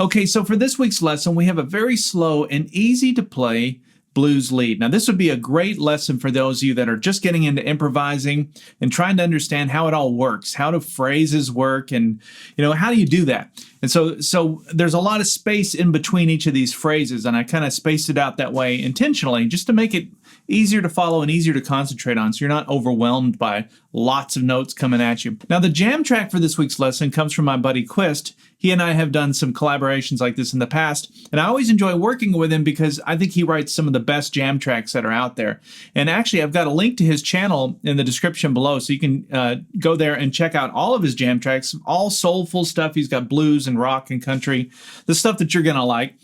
Okay, so for this week's lesson, we have a very slow and easy to play blues lead. Now, this would be a great lesson for those of you that are just getting into improvising and trying to understand how it all works, how do phrases work, and how do you do that? And so there's a lot of space in between each of these phrases, and I kind of spaced it out that way intentionally just to make it easier to follow and easier to concentrate on, so you're not overwhelmed by lots of notes coming at you. Now, the jam track for this week's lesson comes from my buddy Quist. He and I have done some collaborations like this in the past, and I always enjoy working with him because I think he writes some of the best jam tracks that are out there. And actually, I've got a link to his channel in the description below, so you can go there and check out all of his jam tracks, all soulful stuff. He's got blues and rock and country, the stuff that you're going to like.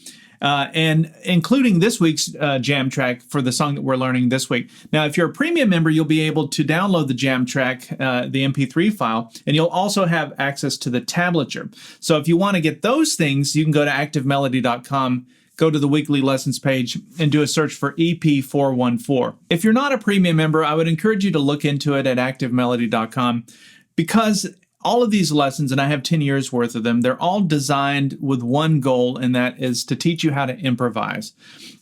And including this week's jam track for the song that we're learning this week. Now, if you're a premium member, you'll be able to download the jam track, the MP3 file, and you'll also have access to the tablature. So if you want to get those things, you can go to activemelody.com, go to the weekly lessons page, and do a search for EP414. If you're not a premium member, I would encourage you to look into it at activemelody.com, because all of these lessons, and I have 10 years worth of them, they're all designed with one goal, and that is to teach you how to improvise.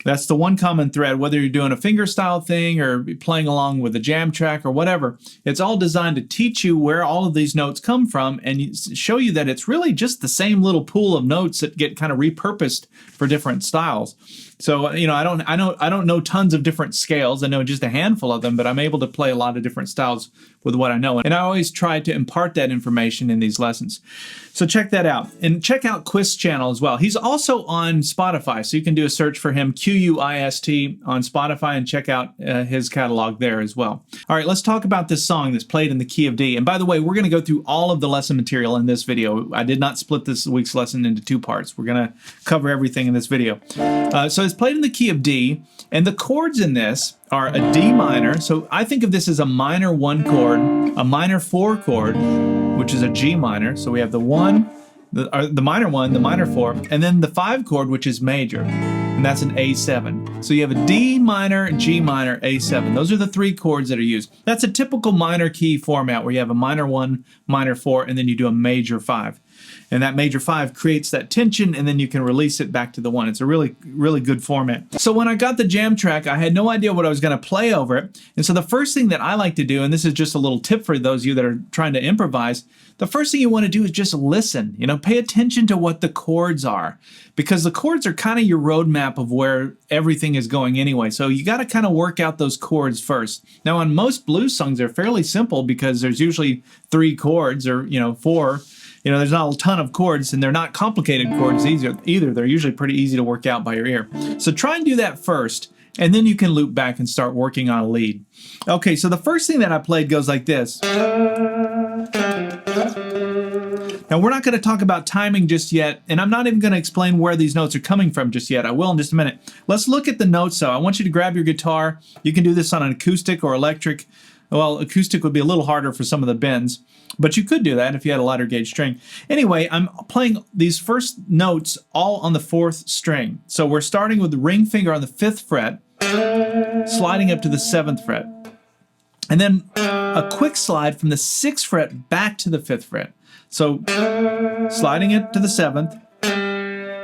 That's the one common thread, whether you're doing a fingerstyle thing or playing along with a jam track or whatever. It's all designed to teach you where all of these notes come from and show you that it's really just the same little pool of notes that get kind of repurposed for different styles. So, I don't know tons of different scales. I know just a handful of them, but I'm able to play a lot of different styles with what I know. And I always try to impart that information in these lessons. So check that out. And check out Quist's channel as well. He's also on Spotify, so you can do a search for him, Quist, on Spotify, and check out his catalog there as well. All right, let's talk about this song that's played in the key of D. And by the way, we're going to go through all of the lesson material in this video. I did not split this week's lesson into two parts. We're going to cover everything in this video. So it's played in the key of D, and the chords in this are a D minor. So I think of this as a minor 1 chord, a minor 4 chord, which is a G minor. So we have the 1, the minor 1, the minor 4, and then the 5 chord, which is major, and that's an A7. So you have a D minor, G minor, A7. Those are the 3 chords that are used. That's a typical minor key format where you have a minor 1, minor 4, and then you do a major 5. And that major 5 creates that tension, and then you can release it back to the 1. It's a really, really good format. So when I got the jam track, I had no idea what I was going to play over it. And so the first thing that I like to do, and this is just a little tip for those of you that are trying to improvise, the first thing you want to do is just listen. Pay attention to what the chords are, because the chords are kind of your roadmap of where everything is going anyway. So you got to kind of work out those chords first. Now, on most blues songs, they're fairly simple because there's usually 3 chords or 4. There's not a ton of chords, and they're not complicated chords either. They're usually pretty easy to work out by your ear. So try and do that first, and then you can loop back and start working on a lead. Okay, so the first thing that I played goes like this. Now, we're not going to talk about timing just yet, and I'm not even going to explain where these notes are coming from just yet. I will in just a minute. Let's look at the notes, though. I want you to grab your guitar. You can do this on an acoustic or electric. Well, acoustic would be a little harder for some of the bends, but you could do that if you had a lighter gauge string. Anyway, I'm playing these first notes all on the 4th string. So we're starting with the ring finger on the 5th fret, sliding up to the 7th fret. And then a quick slide from the 6th fret back to the 5th fret. So sliding it to the 7th,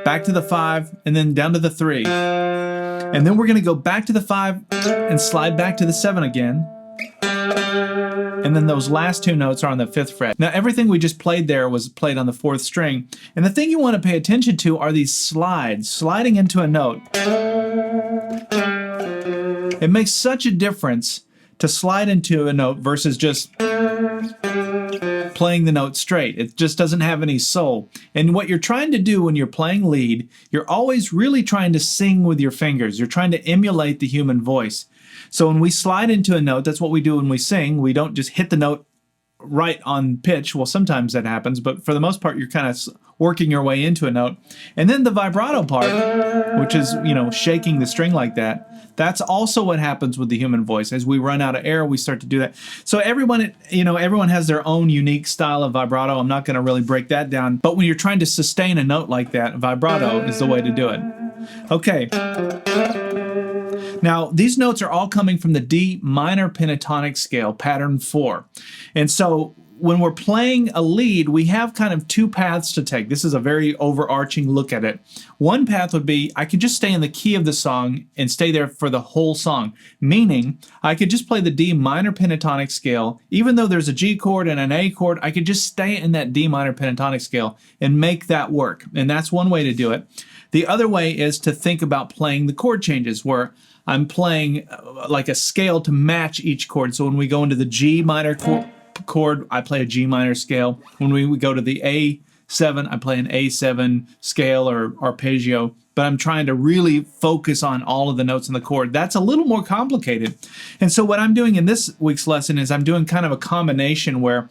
back to the 5, and then down to the 3. And then we're going to go back to the 5 and slide back to the 7 again. And then those last 2 notes are on the 5th fret. Now, everything we just played there was played on the 4th string. And the thing you want to pay attention to are these slides, sliding into a note. It makes such a difference to slide into a note versus just playing the note straight. It just doesn't have any soul. And what you're trying to do when you're playing lead, you're always really trying to sing with your fingers. You're trying to emulate the human voice. So when we slide into a note, that's what we do when we sing. We don't just hit the note right on pitch. Well, sometimes that happens, but for the most part, you're kind of working your way into a note. And then the vibrato part, which is, shaking the string like that, that's also what happens with the human voice. As we run out of air, we start to do that. So everyone has their own unique style of vibrato. I'm not going to really break that down, but when you're trying to sustain a note like that, vibrato is the way to do it. Okay. Now, these notes are all coming from the D minor pentatonic scale, pattern 4. And so when we're playing a lead, we have kind of two paths to take. This is a very overarching look at it. One path would be I could just stay in the key of the song and stay there for the whole song, meaning I could just play the D minor pentatonic scale. Even though there's a G chord and an A chord, I could just stay in that D minor pentatonic scale and make that work. And that's one way to do it. The other way is to think about playing the chord changes, where I'm playing like a scale to match each chord. So when we go into the G minor chord, I play a G minor scale. When we go to the A7, I play an A7 scale or arpeggio. But I'm trying to really focus on all of the notes in the chord. That's a little more complicated. And so what I'm doing in this week's lesson is I'm doing kind of a combination where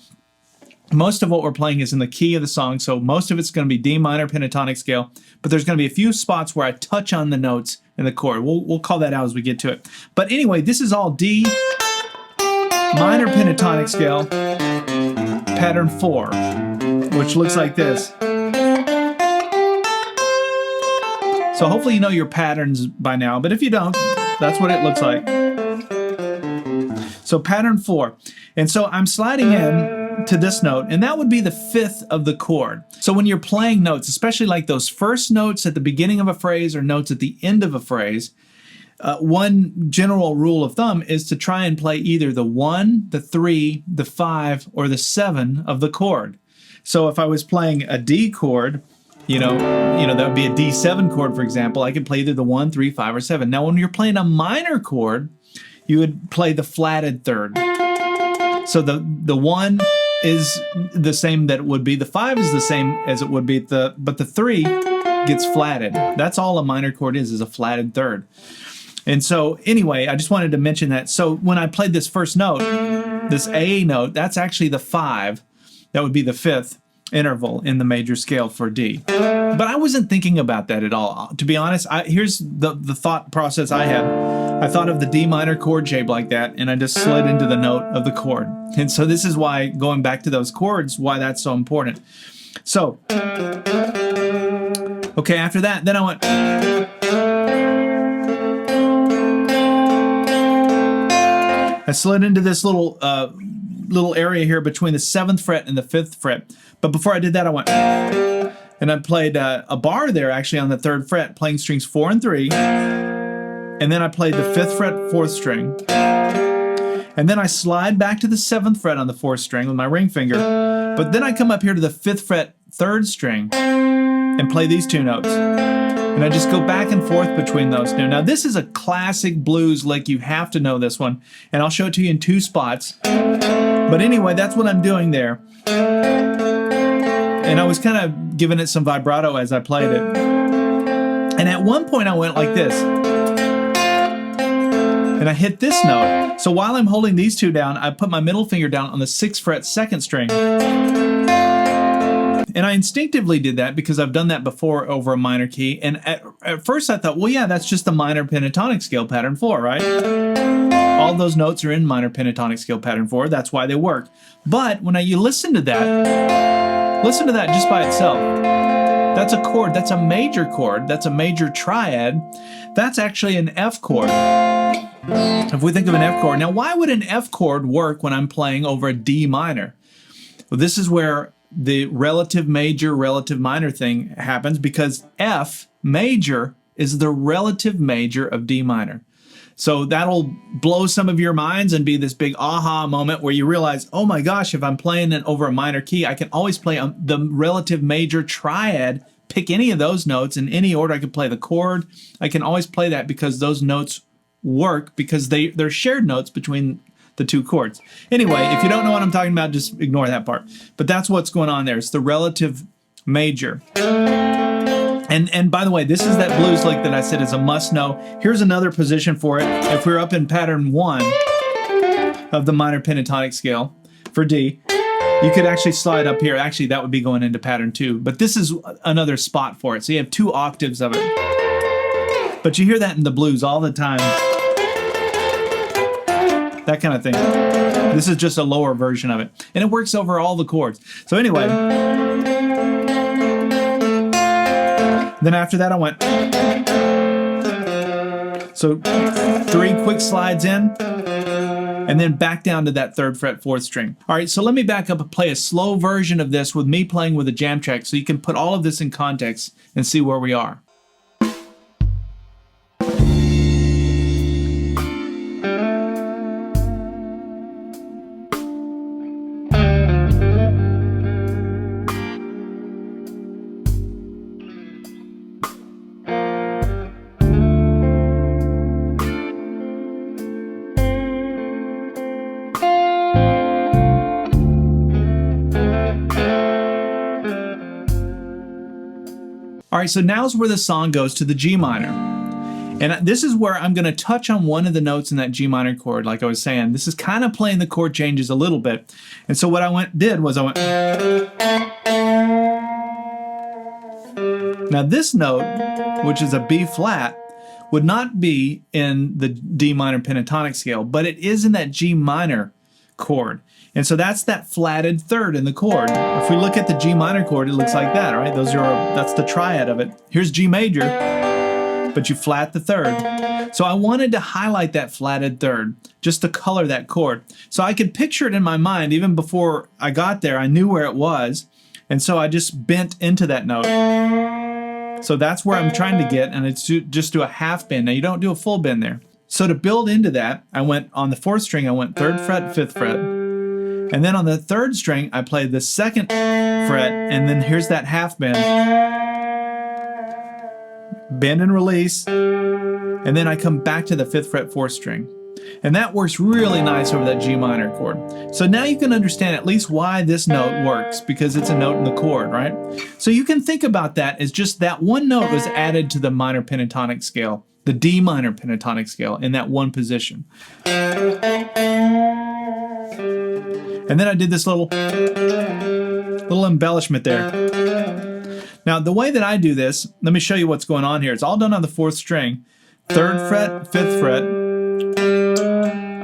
most of what we're playing is in the key of the song, so most of it's going to be D minor pentatonic scale, but there's going to be a few spots where I touch on the notes in the chord. We'll call that out as we get to it. But anyway, this is all D minor pentatonic scale, pattern 4, which looks like this. So hopefully you know your patterns by now, but if you don't, that's what it looks like. So pattern 4. And so I'm sliding in to this note, and that would be the 5th of the chord. So when you're playing notes, especially like those first notes at the beginning of a phrase or notes at the end of a phrase, one general rule of thumb is to try and play either the 1, the 3, the 5, or the 7 of the chord. So if I was playing a D chord, you know, that would be a D7 chord, for example, I could play either the 1, 3, 5, or 7. Now when you're playing a minor chord, you would play the flatted third. So the 1 is the same that it would be. The 5 is the same as it would be. But the 3 gets flatted. That's all a minor chord is a flatted third. And so anyway, I just wanted to mention that. So when I played this first note, this A note, that's actually the 5. That would be the 5th interval in the major scale for D. But I wasn't thinking about that at all. To be honest, here's the thought process I had. I thought of the D minor chord shape like that, and I just slid into the note of the chord. And so this is why, going back to those chords, why that's so important. So, okay, after that, then I went. I slid into this little area here between the 7th fret and the 5th fret. But before I did that, I went. And I played a bar there, actually, on the 3rd fret, playing strings 4 and 3. And then I played the 5th fret, 4th string. And then I slide back to the 7th fret on the 4th string with my ring finger. But then I come up here to the 5th fret, 3rd string and play these two notes. And I just go back and forth between those two. Now this is a classic blues lick. You have to know this one. And I'll show it to you in 2 spots. But anyway, that's what I'm doing there. And I was kind of giving it some vibrato as I played it. And at one point I went like this. And I hit this note. So while I'm holding these two down, I put my middle finger down on the 6th fret, 2nd string. And I instinctively did that because I've done that before over a minor key. And at first I thought, well, yeah, that's just the minor pentatonic scale pattern 4, right? All those notes are in minor pentatonic scale pattern 4. That's why they work. But when you listen to that just by itself. That's a chord. That's a major chord. That's a major triad. That's actually an F chord. If we think of an F chord. Now, why would an F chord work when I'm playing over a D minor? Well, this is where the relative major, relative minor thing happens, because F major is the relative major of D minor. So that'll blow some of your minds and be this big aha moment where you realize, oh my gosh, if I'm playing it over a minor key, I can always play the relative major triad, pick any of those notes in any order. I can play the chord. I can always play that because those notes work because they're shared notes between the two chords. Anyway, if you don't know what I'm talking about, just ignore that part. But that's what's going on there. It's the relative major. And by the way, this is that blues lick that I said is a must know. Here's another position for it. If we're up in pattern 1 of the minor pentatonic scale for D, you could actually slide up here. Actually, that would be going into pattern 2. But this is another spot for it. So you have 2 octaves of it. But you hear that in the blues all the time. That kind of thing. This is just a lower version of it. And it works over all the chords. So anyway, then after that I went. So 3 quick slides in. and then back down to that 3rd fret 4th string. All right, so let me back up and play a slow version of this with me playing with a jam track so you can put all of this in context and see where we are. All right, so now's where the song goes to the G minor. And this is where I'm going to touch on one of the notes in that G minor chord, like I was saying. This is kind of playing the chord changes a little bit. And so what I did was I went... Now this note, which is a B flat, would not be in the D minor pentatonic scale, but it is in that G minor chord. And so that's that flatted 3rd in the chord. If we look at the G minor chord, it looks like that, right? That's the triad of it. Here's G major, but you flat the 3rd. So I wanted to highlight that flatted 3rd, just to color that chord. So I could picture it in my mind. Even before I got there, I knew where it was. And so I just bent into that note. So that's where I'm trying to get, and it's just do a half bend. Now you don't do a full bend there. So to build into that, I went on the 4th string, I went 3rd fret, 5th fret. And then on the 3rd string, I played the 2nd fret, and then here's that half bend. Bend and release. And then I come back to the 5th fret, 4th string. And that works really nice over that G minor chord. So now you can understand at least why this note works, because it's a note in the chord, right? So you can think about that as just that one note was added to the minor pentatonic scale, the D minor pentatonic scale, in that one position. And then I did this little embellishment there. Now, the way that I do this, let me show you what's going on here. It's all done on the 4th string. 3rd fret, 5th fret.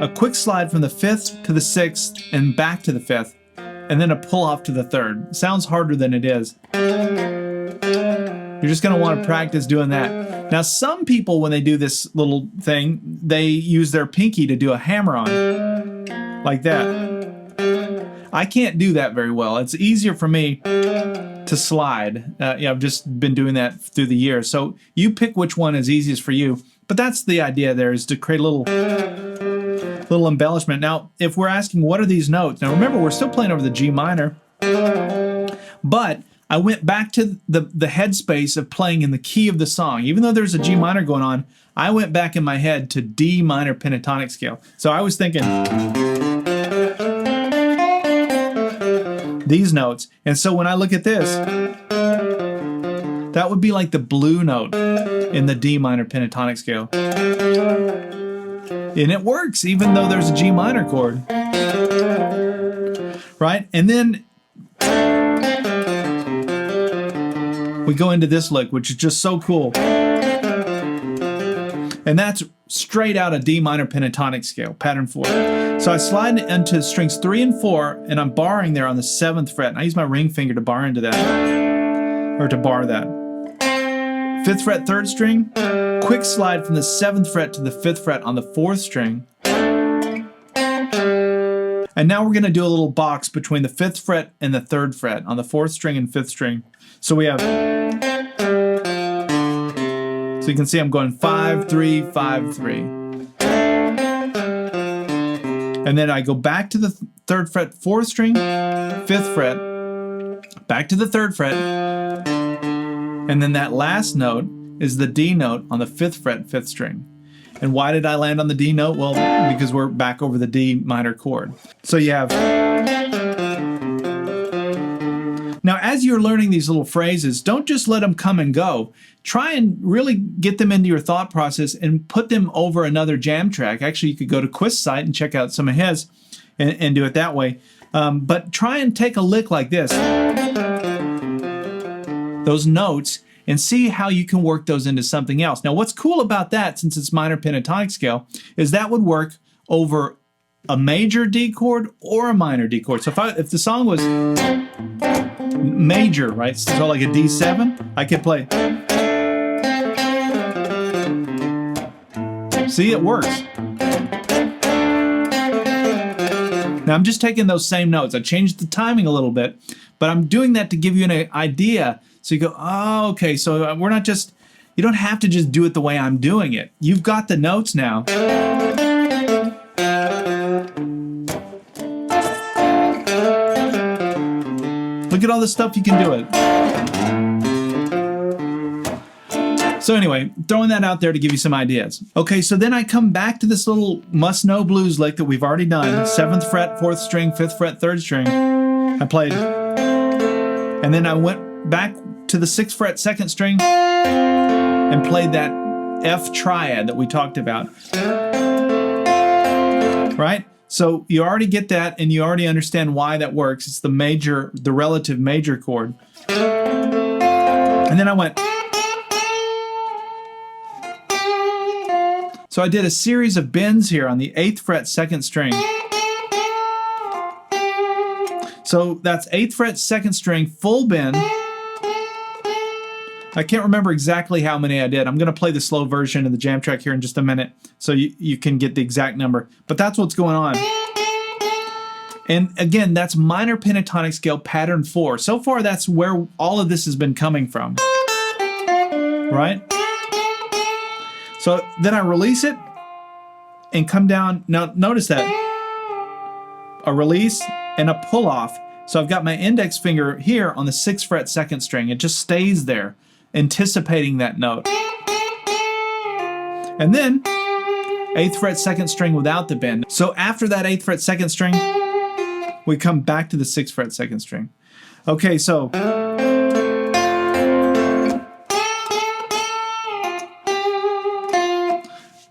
A quick slide from the 5th to the 6th and back to the 5th. And then a pull off to the 3rd. It sounds harder than it is. You're just going to want to practice doing that. Now, some people, when they do this little thing, they use their pinky to do a hammer on, like that. I can't do that very well. It's easier for me to slide. I've just been doing that through the years. So you pick which one is easiest for you. But that's the idea there, is to create a little embellishment. Now, if we're asking what are these notes, now remember we're still playing over the G minor, but I went back to the headspace of playing in the key of the song. Even though there's a G minor going on, I went back in my head to D minor pentatonic scale. So I was thinking these notes. And so when I look at this, that would be like the blue note in the D minor pentatonic scale. And it works even though there's a G minor chord. Right? And then we go into this lick, which is just so cool. And that's straight out of D minor pentatonic scale, pattern 4. So I slide into strings 3 and 4, and I'm barring there on the 7th fret. And I use my ring finger to bar into that, or to bar that. 5th fret, 3rd string, quick slide from the 7th fret to the 5th fret on the 4th string. And now we're going to do a little box between the 5th fret and the 3rd fret on the 4th string and 5th string. So we have, so you can see I'm going 5, 3, 5, 3. And then I go back to the 3rd fret, 4th string, 5th fret, back to the 3rd fret, and then that last note is the D note on the 5th fret, 5th string. And why did I land on the D note? Well, because we're back over the D minor chord. So you have... Now, as you're learning these little phrases, don't just let them come and go. Try and really get them into your thought process and put them over another jam track. Actually, you could go to Quist's site and check out some of his and do it that way. But try and take a lick like this, those notes, and see how you can work those into something else. Now, what's cool about that, since it's minor pentatonic scale, is that would work over a major D chord or a minor D chord. So if the song was major, right, so like a D7, I could play. See, it works. Now I'm just taking those same notes. I changed the timing a little bit, but I'm doing that to give you an idea. So you go, oh, okay, so we're not just, you don't have to just do it the way I'm doing it. You've got the notes now. Look at all the stuff you can do it. So anyway, throwing that out there to give you some ideas. Okay, so then I come back to this little must-know blues lick that we've already done. 7th fret, 4th string, 5th fret, 3rd string. I played. And then I went back to the 6th fret, 2nd string and played that F triad that we talked about. Right? So you already get that and you already understand why that works. It's the relative major chord. And then I went. So I did a series of bends here on the 8th fret, 2nd string. So that's 8th fret, 2nd string, full bend. I can't remember exactly how many I did. I'm going to play the slow version of the jam track here in just a minute so you can get the exact number. But that's what's going on. And again, that's minor pentatonic scale pattern 4. So far, that's where all of this has been coming from. Right? So then I release it and come down. Now notice that. A release and a pull off. So I've got my index finger here on the 6th fret, 2nd string. It just stays there, anticipating that note. And then 8th fret, 2nd string without the bend. So after that 8th fret, 2nd string, we come back to the 6th fret, 2nd string. Okay, so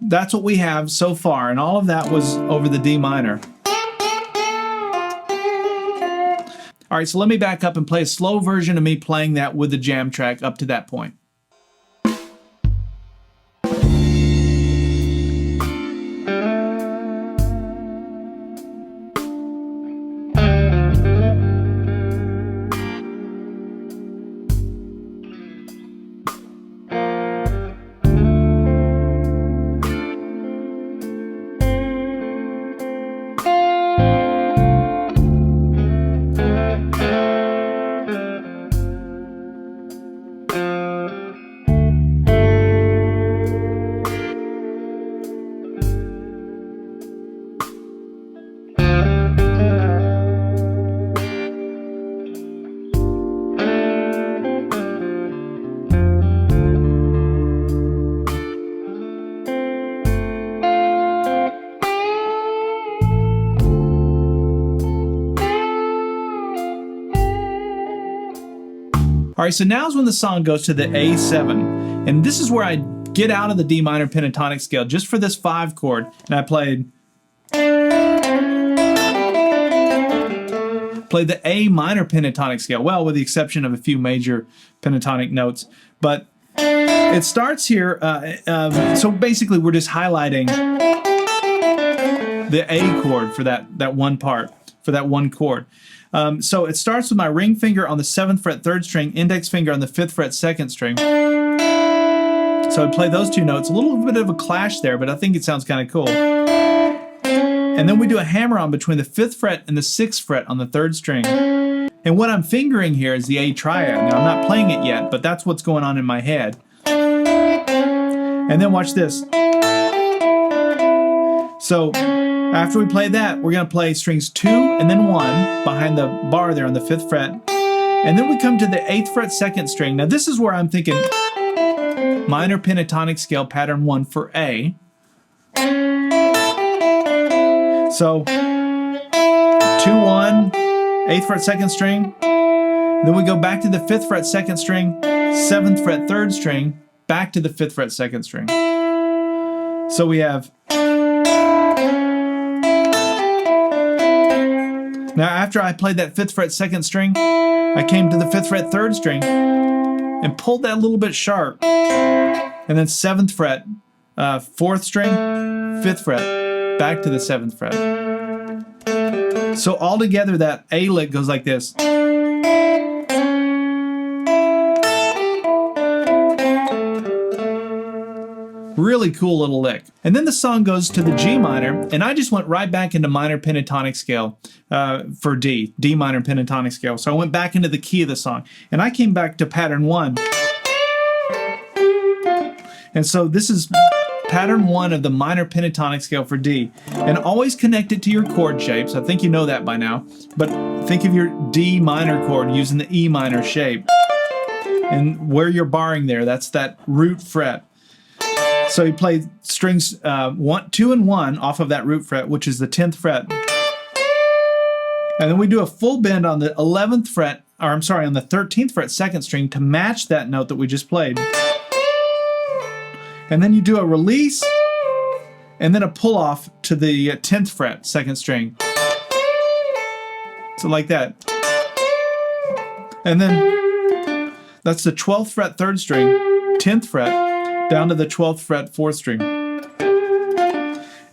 that's what we have so far, and all of that was over the D minor. All right, so let me back up and play a slow version of me playing that with the jam track up to that point. All right, so now's when the song goes to the A7. And this is where I get out of the D minor pentatonic scale just for this 5 chord. And I played the A minor pentatonic scale. Well, with the exception of a few major pentatonic notes. But it starts here. So basically, we're just highlighting the A chord for that one part, for that one chord. So it starts with my ring finger on the 7th fret, 3rd string, index finger on the 5th fret, 2nd string. So I play those two notes. A little bit of a clash there, but I think it sounds kind of cool. And then we do a hammer on between the 5th fret and the 6th fret on the 3rd string. And what I'm fingering here is the A triad. Now I'm not playing it yet, but that's what's going on in my head. And then watch this. So after we play that, we're going to play strings 2 and then 1 behind the bar there on the 5th fret. And then we come to the 8th fret, 2nd string. Now this is where I'm thinking minor pentatonic scale pattern 1 for A. So 2, 1, 8th fret, 2nd string. Then we go back to the 5th fret, 2nd string, 7th fret, 3rd string, back to the 5th fret, 2nd string. So we have. Now, after I played that 5th fret, 2nd string, I came to the 5th fret, 3rd string, and pulled that a little bit sharp. And then 7th fret, 4th string, 5th fret, back to the 7th fret. So all together, that A lick goes like this. Really cool little lick. And then the song goes to the G minor, and I just went right back into minor pentatonic scale for D minor pentatonic scale. So I went back into the key of the song, and I came back to pattern 1. And so this is pattern 1 of the minor pentatonic scale for D. And always connect it to your chord shapes. I think you know that by now. But think of your D minor chord using the E minor shape. And where you're barring there, that's that root fret. So you play strings 1, 2, and 1 off of that root fret, which is the 10th fret. And then we do a full bend on the 11th fret, or I'm sorry, on the 13th fret second string to match that note that we just played. And then you do a release and then a pull off to the 10th fret second string. So like that. And then that's the 12th fret third string, 10th fret, down to the 12th fret 4th string.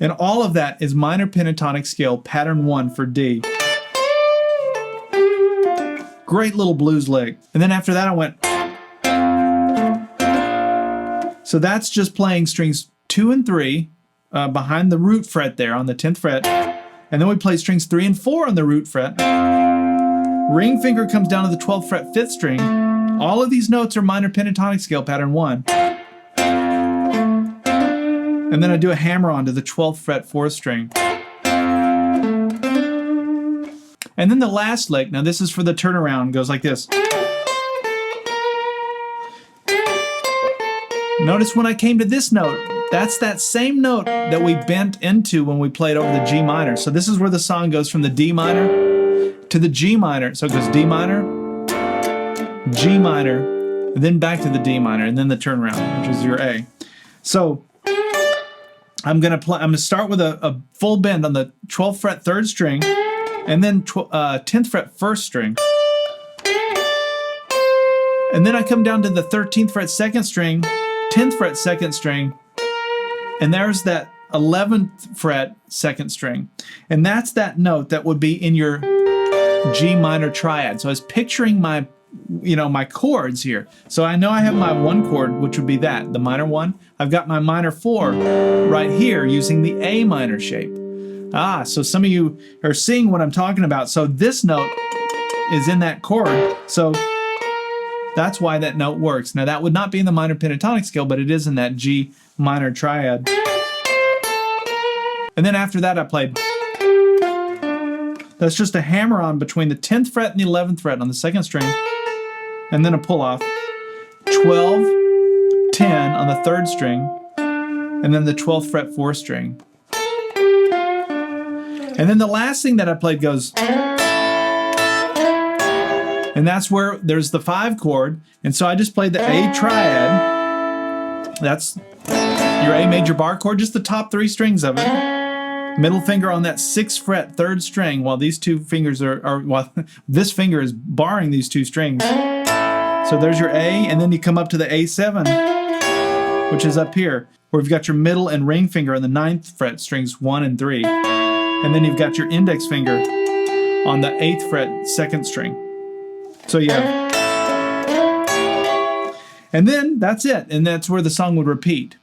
And all of that is minor pentatonic scale pattern 1 for D. Great little blues lick. And then after that I went. So that's just playing strings 2 and 3 behind the root fret there on the 10th fret. And then we play strings 3 and 4 on the root fret. Ring finger comes down to the 12th fret 5th string. All of these notes are minor pentatonic scale pattern 1. And then I do a hammer on to the 12th fret 4th string. And then the last lick, now this is for the turnaround, goes like this. Notice when I came to this note, that's that same note that we bent into when we played over the G minor. So this is where the song goes from the D minor to the G minor. So it goes D minor, G minor, then back to the D minor, and then the turnaround, which is your A. So I'm gonna start with a full bend on the 12th fret 3rd string, and then 10th fret 1st string. And then I come down to the 13th fret 2nd string, 10th fret 2nd string, and there's that 11th fret 2nd string. And that's that note that would be in your G minor triad. So I was picturing my chords here. So I know I have my 1 chord, which would be that, the minor 1. I've got my minor 4 right here using the A minor shape. So some of you are seeing what I'm talking about. So this note is in that chord. So that's why that note works. Now that would not be in the minor pentatonic scale, but it is in that G minor triad. And then after that I played. That's just a hammer on between the 10th fret and the 11th fret on the 2nd string. And then a pull off. 12, 10 on the 3rd string. And then the 12th fret 4th string. And then the last thing that I played goes. And that's where there's the 5 chord. And so I just played the A triad. That's your A major bar chord, just the top 3 strings of it. Middle finger on that 6th fret 3rd string while these 2 fingers while this finger is barring these 2 strings. So there's your A, and then you come up to the A7, which is up here, where you've got your middle and ring finger on the 9th fret strings 1 and 3. And then you've got your index finger on the 8th fret 2nd string. So you have, and then that's it, and that's where the song would repeat.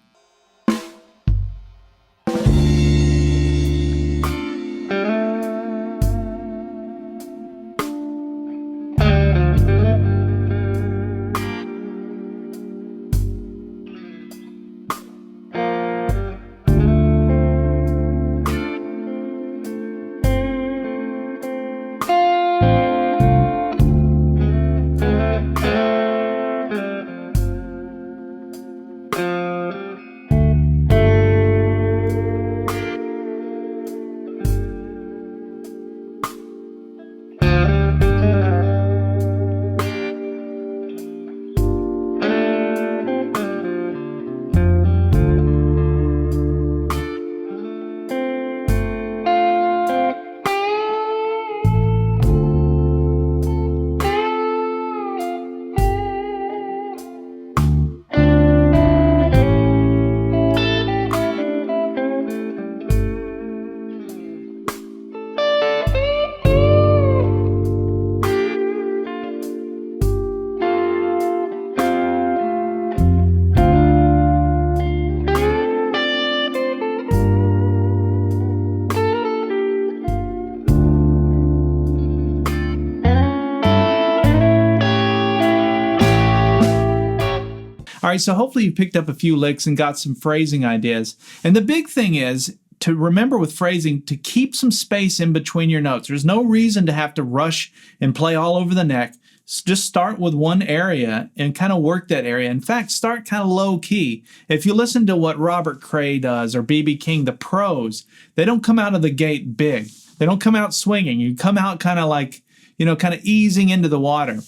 All right, so hopefully you picked up a few licks and got some phrasing ideas. And the big thing is to remember with phrasing to keep some space in between your notes. There's no reason to have to rush and play all over the neck. Just start with one area and kind of work that area. In fact, start kind of low key. If you listen to what Robert Cray does or B.B. King, the pros, they don't come out of the gate big. They don't come out swinging. You come out kind of like, kind of easing into the water.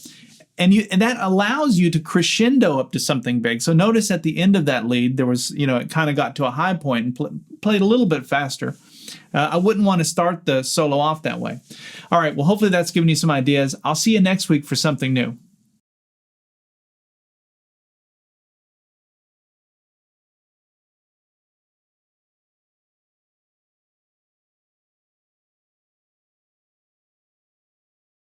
And that allows you to crescendo up to something big. So notice at the end of that lead, there was, it kind of got to a high point and played a little bit faster. I wouldn't want to start the solo off that way. All right, well, hopefully that's given you some ideas. I'll see you next week for something new.